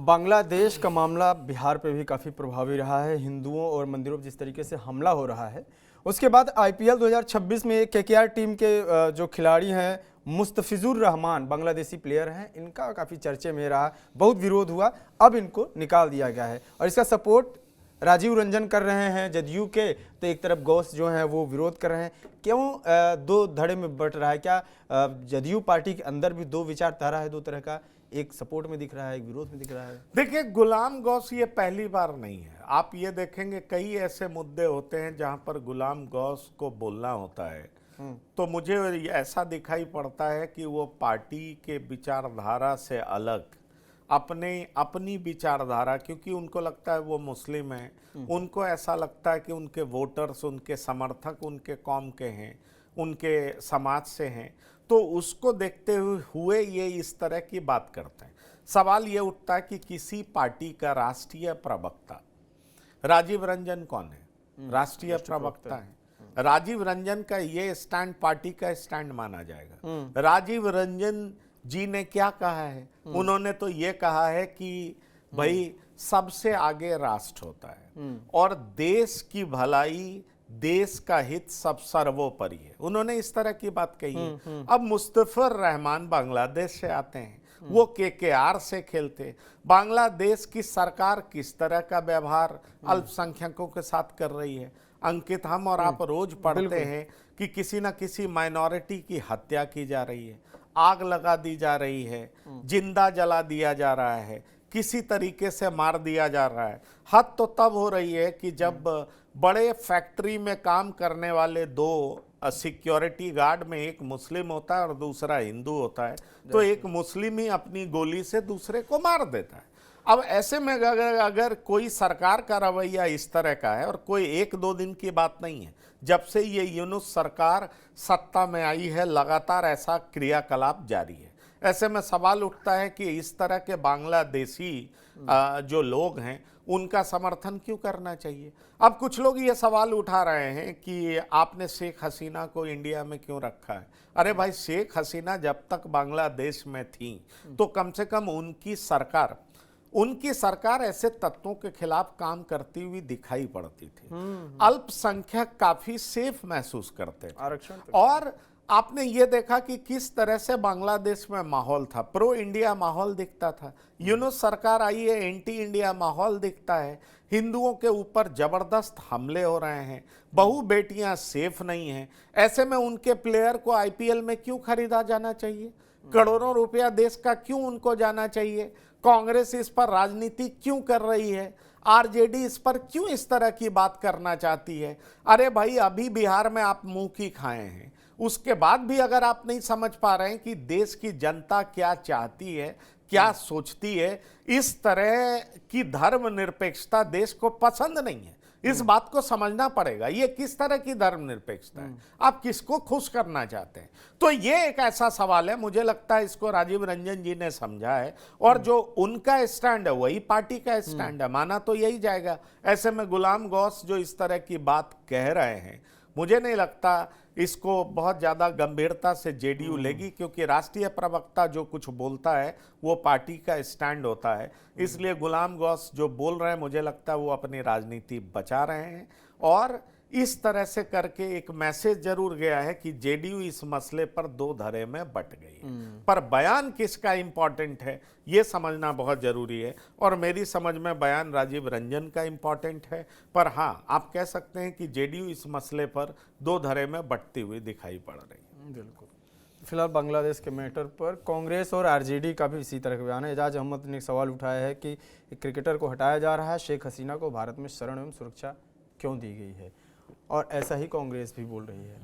बांग्लादेश का मामला बिहार पे भी काफ़ी प्रभावी रहा है। हिंदुओं और मंदिरों पर जिस तरीके से हमला हो रहा है, उसके बाद आईपीएल 2026 में केकेआर टीम के जो खिलाड़ी हैं मुस्तफिजुर रहमान, बांग्लादेशी प्लेयर हैं, इनका काफ़ी चर्चे में रहा। बहुत विरोध हुआ, अब इनको निकाल दिया गया है और इसका सपोर्ट राजीव रंजन कर रहे हैं जदयू के, तो एक तरफ गौस जो हैं वो विरोध कर रहे हैं। क्यों दो धड़े में बट रहा है? क्या जदयू पार्टी के अंदर भी दो विचारधारा है, दो तरह का, एक सपोर्ट में दिख रहा है, एक विरोध में दिख रहा है? देखिए, गुलाम गौस ये पहली बार नहीं है। आप ये देखेंगे कई ऐसे मुद्दे होते हैं जहां पर गुलाम गौस को बोलना होता है, तो मुझे ऐसा दिखाई पड़ता है कि वो पार्टी के विचारधारा से अलग अपनी विचारधारा, क्योंकि उनको लगता है वो मुस्लिम हैं, उनको ऐसा लगता है कि उनके वोटर्स, उनके समर्थक उनके कौम के हैं, उनके समाज से हैं, तो उसको देखते हुए ये इस तरह की बात करते हैं। सवाल ये उठता है कि किसी पार्टी का राष्ट्रीय प्रवक्ता, राजीव रंजन कौन है? राष्ट्रीय प्रवक्ता है। राजीव रंजन का ये स्टैंड पार्टी का स्टैंड माना जाएगा। राजीव रंजन जी ने क्या कहा है? उन्होंने तो ये कहा है कि भाई सबसे आगे राष्ट्र होता है और देश की भलाई, देश का हित सब सर्वोपरि है। उन्होंने इस तरह की बात कही है। अब मुस्तफिजुर रहमान बांग्लादेश से आते हैं, वो केकेआर से खेलते। बांग्लादेश की सरकार किस तरह का व्यवहार अल्पसंख्यकों के साथ कर रही है? अंकित, हम और आप रोज पढ़ते हैं कि किसी न किसी माइनॉरिटी की हत्या की जा रही है, आग लगा दी जा रही है, जिंदा जला दिया जा रहा है, किसी तरीके से मार दिया जा रहा है। हद तो तब हो रही है कि जब बड़े फैक्ट्री में काम करने वाले दो सिक्योरिटी गार्ड में एक मुस्लिम होता है और दूसरा हिंदू होता है, तो एक मुस्लिम ही अपनी गोली से दूसरे को मार देता है। अब ऐसे में अगर कोई सरकार का रवैया इस तरह का है, और कोई एक दो दिन की बात नहीं है, जब से ये यूनुस सरकार सत्ता में आई है लगातार ऐसा क्रियाकलाप जारी है। ऐसे में सवाल उठता है कि इस तरह के बांग्लादेशी जो लोग हैं उनका समर्थन क्यों करना चाहिए? अब कुछ लोग ये सवाल उठा रहे हैं कि आपने शेख हसीना को इंडिया में क्यों रखा है? अरे भाई, शेख हसीना जब तक बांग्लादेश में थी तो कम से कम उनकी सरकार ऐसे तत्वों के खिलाफ काम करती हुई दिखाई पड़ती थी। अल्पसंख्यक काफी सेफ महसूस करते थे। आरक्षण और आपने ये देखा कि किस तरह से बांग्लादेश में माहौल था, प्रो इंडिया माहौल दिखता था। यूनुस सरकार आई है, एंटी इंडिया माहौल दिखता है। हिंदुओं के ऊपर जबरदस्त हमले हो रहे हैं, बहु बेटियां सेफ नहीं हैं। ऐसे में उनके प्लेयर को आईपीएल में क्यों खरीदा जाना चाहिए? करोड़ों रुपया देश का क्यों उनको जाना चाहिए? कांग्रेस इस पर राजनीति क्यों कर रही है? आरजेडी इस पर क्यों इस तरह की बात करना चाहती है? अरे भाई, अभी बिहार में आप मुंह की खाए हैं, उसके बाद भी अगर आप नहीं समझ पा रहे हैं कि देश की जनता क्या चाहती है, क्या सोचती है, इस तरह की धर्मनिरपेक्षता देश को पसंद नहीं है। इस बात को समझना पड़ेगा। ये किस तरह की धर्मनिरपेक्षता है? आप किसको खुश करना चाहते हैं? तो ये एक ऐसा सवाल है, मुझे लगता है इसको राजीव रंजन जी ने समझा है और जो उनका स्टैंड है वही पार्टी का स्टैंड है, माना तो यही जाएगा। ऐसे में गुलाम गौस जो इस तरह की बात कह रहे हैं, मुझे नहीं लगता इसको बहुत ज़्यादा गंभीरता से जेडीयू लेगी, क्योंकि राष्ट्रीय प्रवक्ता जो कुछ बोलता है वो पार्टी का स्टैंड होता है। इसलिए गुलाम गौस जो बोल रहे हैं, मुझे लगता है वो अपनी राजनीति बचा रहे हैं और इस तरह से करके एक मैसेज जरूर गया है कि जेडीयू इस मसले पर दो धड़े में बट गई है। पर बयान किसका इंपॉर्टेंट है ये समझना बहुत जरूरी है, और मेरी समझ में बयान राजीव रंजन का इंपॉर्टेंट है। पर हाँ, आप कह सकते हैं कि जेडीयू इस मसले पर दो धड़े में बटती हुई दिखाई पड़ रही है। बिल्कुल। फिलहाल बांग्लादेश के मैटर पर कांग्रेस और आरजेडी का भी इसी तरह का बयान है। एजाज अहमद ने एक सवाल उठाया है कि एक क्रिकेटर को हटाया जा रहा है, शेख हसीना को भारत में शरण एवं सुरक्षा क्यों दी गई है, और ऐसा ही कांग्रेस भी बोल रही है।